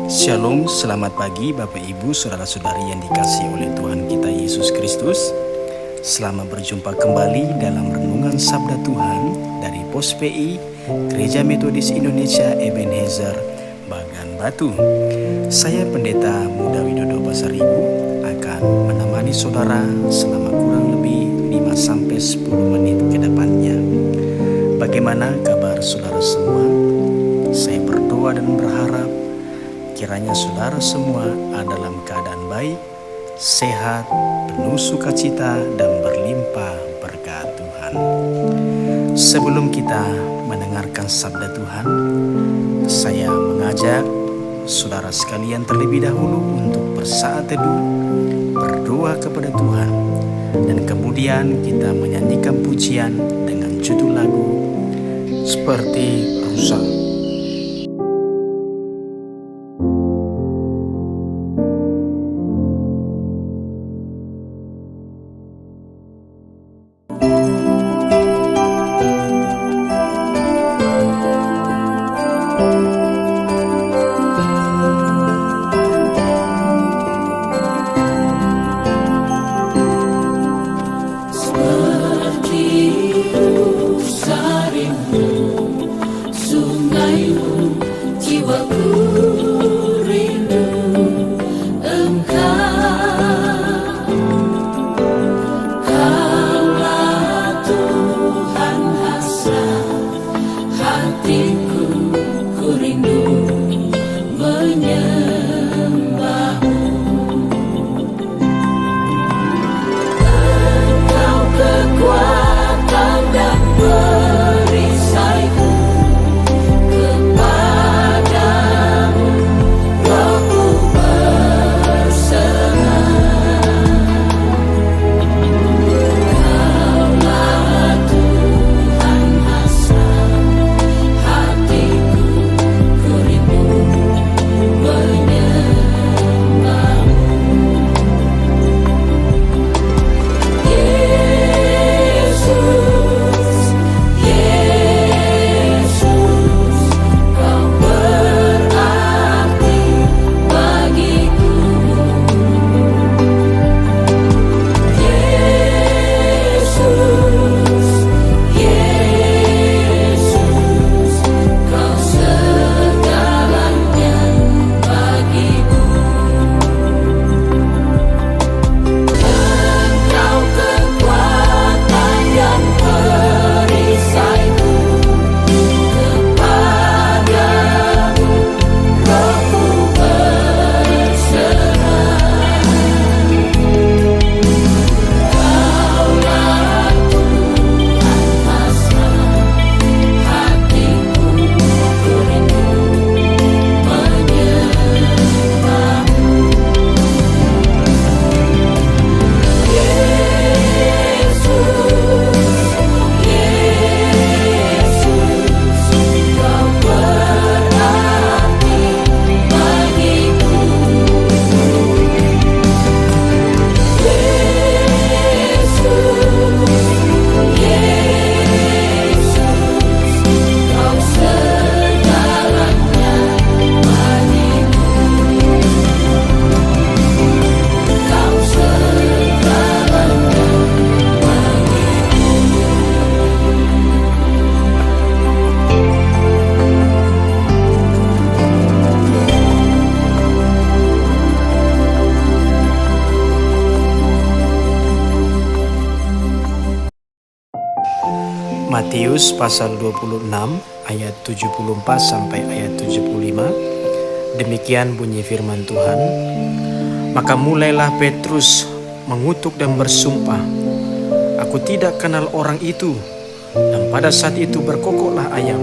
Shalom, selamat pagi Bapak Ibu, Saudara-saudari yang dikasihi oleh Tuhan kita Yesus Kristus. Selamat berjumpa kembali dalam Renungan Sabda Tuhan dari Pos PI Gereja Metodis Indonesia Ebenezer Bagan Batu. Saya Pendeta Muda Widodo Pasaribu akan menemani saudara selama kurang lebih 5-10 menit ke depannya. Bagaimana kabar saudara semua? Saya berdoa dan berharap kiranya saudara semua ada dalam keadaan baik, sehat, penuh sukacita, dan berlimpah berkat Tuhan. Sebelum kita mendengarkan sabda Tuhan, saya mengajak saudara sekalian terlebih dahulu untuk bersaat teduh, berdoa kepada Tuhan, dan kemudian kita menyanyikan pujian dengan judul lagu Seperti Rusa. Matius pasal 26 ayat 74 sampai ayat 75. Demikian bunyi firman Tuhan. Maka mulailah Petrus mengutuk dan bersumpah, "Aku tidak kenal orang itu." Dan pada saat itu berkokoklah ayam.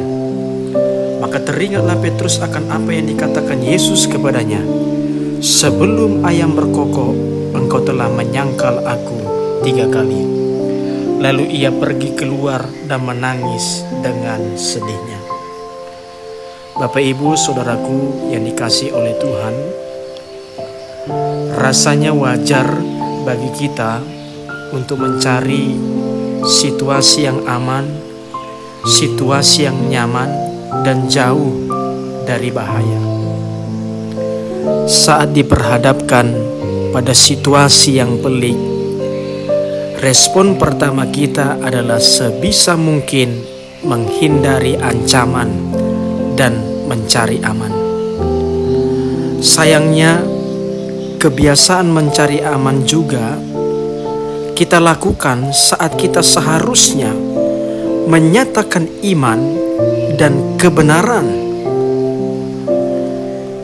Maka teringatlah Petrus akan apa yang dikatakan Yesus kepadanya, "Sebelum ayam berkokok, engkau telah menyangkal aku 3 kali." Lalu ia pergi keluar dan menangis dengan sedihnya. Bapak Ibu saudaraku yang dikasihi oleh Tuhan, rasanya wajar bagi kita untuk mencari situasi yang aman, situasi yang nyaman dan jauh dari bahaya. Saat diperhadapkan pada situasi yang pelik, respon pertama kita adalah sebisa mungkin menghindari ancaman dan mencari aman. Sayangnya, kebiasaan mencari aman juga kita lakukan saat kita seharusnya menyatakan iman dan kebenaran.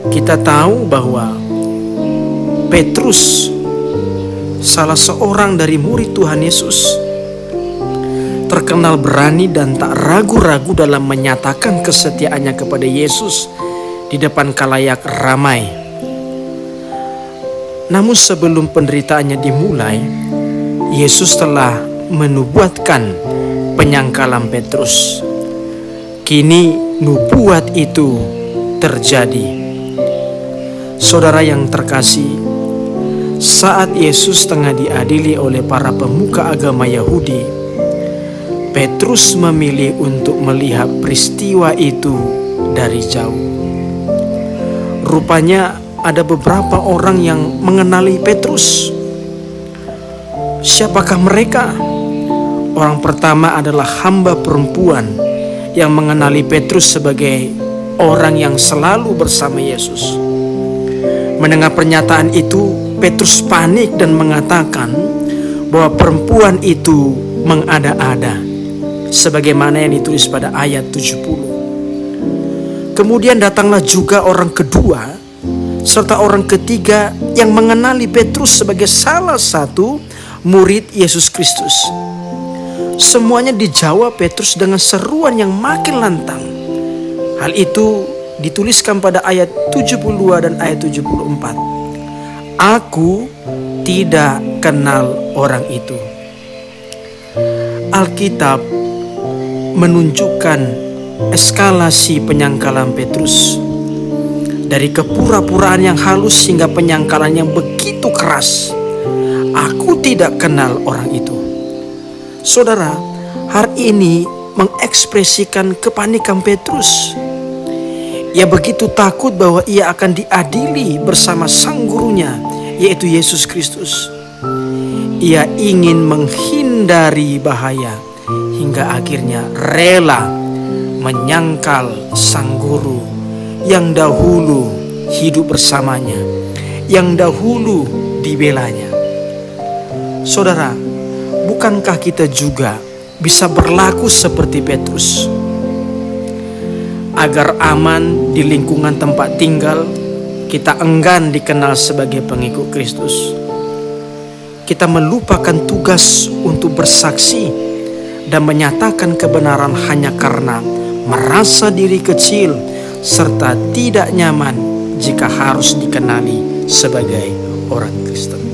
Kita tahu bahwa Petrus, salah seorang dari murid Tuhan Yesus, terkenal berani dan tak ragu-ragu dalam menyatakan kesetiaannya kepada Yesus di depan khalayak ramai. Namun sebelum penderitaannya dimulai, Yesus telah menubuatkan penyangkalan Petrus. Kini nubuat itu terjadi. Saudara yang terkasih, saat Yesus tengah diadili oleh para pemuka agama Yahudi, Petrus memilih untuk melihat peristiwa itu dari jauh. Rupanya ada beberapa orang yang mengenali Petrus. Siapakah mereka? Orang pertama adalah hamba perempuan yang mengenali Petrus sebagai orang yang selalu bersama Yesus. Mendengar pernyataan itu, Petrus panik dan mengatakan bahwa perempuan itu mengada-ada, sebagaimana yang ditulis pada ayat 70. Kemudian datanglah juga orang kedua serta orang ketiga yang mengenali Petrus sebagai salah satu murid Yesus Kristus. Semuanya dijawab Petrus dengan seruan yang makin lantang. Hal itu dituliskan pada ayat 72 dan ayat 74. Aku tidak kenal orang itu. Alkitab menunjukkan eskalasi penyangkalan Petrus. Dari kepura-puraan yang halus hingga penyangkalan yang begitu keras. Aku tidak kenal orang itu. Saudara, hal ini mengekspresikan kepanikan Petrus. Ia begitu takut bahwa ia akan diadili bersama sang gurunya, yaitu Yesus Kristus. Ia ingin menghindari bahaya hingga akhirnya rela menyangkal sang guru yang dahulu hidup bersamanya, yang dahulu dibelanya. Saudara, bukankah kita juga bisa berlaku seperti Petrus? Agar aman di lingkungan tempat tinggal, kita enggan dikenal sebagai pengikut Kristus. Kita melupakan tugas untuk bersaksi dan menyatakan kebenaran hanya karena merasa diri kecil serta tidak nyaman jika harus dikenali sebagai orang Kristen.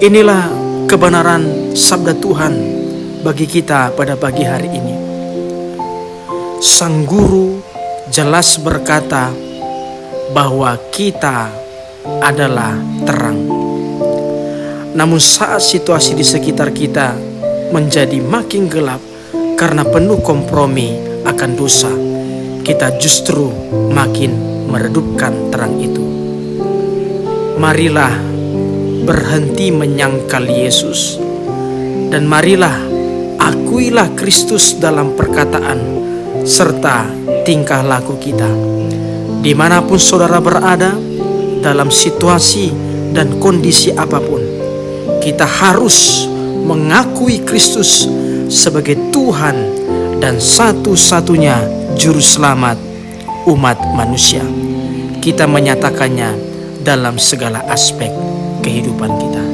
Inilah kebenaran sabda Tuhan bagi kita pada pagi hari ini. Sang guru jelas berkata bahwa kita adalah terang. Namun saat situasi di sekitar kita menjadi makin gelap karena penuh kompromi akan dosa, kita justru makin meredupkan terang itu. Marilah berhenti menyangkal Yesus, dan marilah akuilah Kristus dalam perkataan serta tingkah laku kita. Dimanapun saudara berada, dalam situasi dan kondisi apapun, kita harus mengakui Kristus sebagai Tuhan dan satu-satunya juru selamat umat manusia. Kita menyatakannya dalam segala aspek kehidupan kita.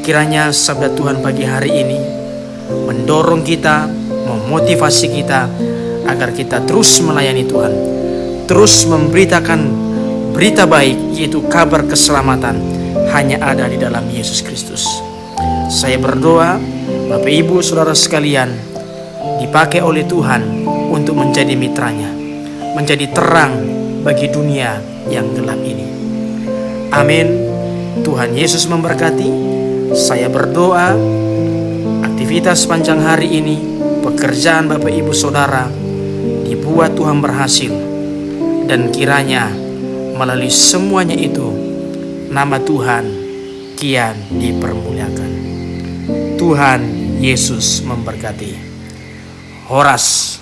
Kiranya sabda Tuhan pagi hari ini mendorong kita, memotivasi kita agar kita terus melayani Tuhan, terus memberitakan berita baik, yaitu kabar keselamatan hanya ada di dalam Yesus Kristus. Saya berdoa Bapak Ibu Saudara sekalian dipakai oleh Tuhan untuk menjadi mitranya, menjadi terang bagi dunia yang gelap ini. Amin. Tuhan Yesus memberkati. Saya berdoa aktivitas sepanjang hari ini, pekerjaan Bapak Ibu Saudara dibuat Tuhan berhasil, dan kiranya Melalui semuanya itu, nama Tuhan kian dipermuliakan. Tuhan Yesus memberkati. Horas.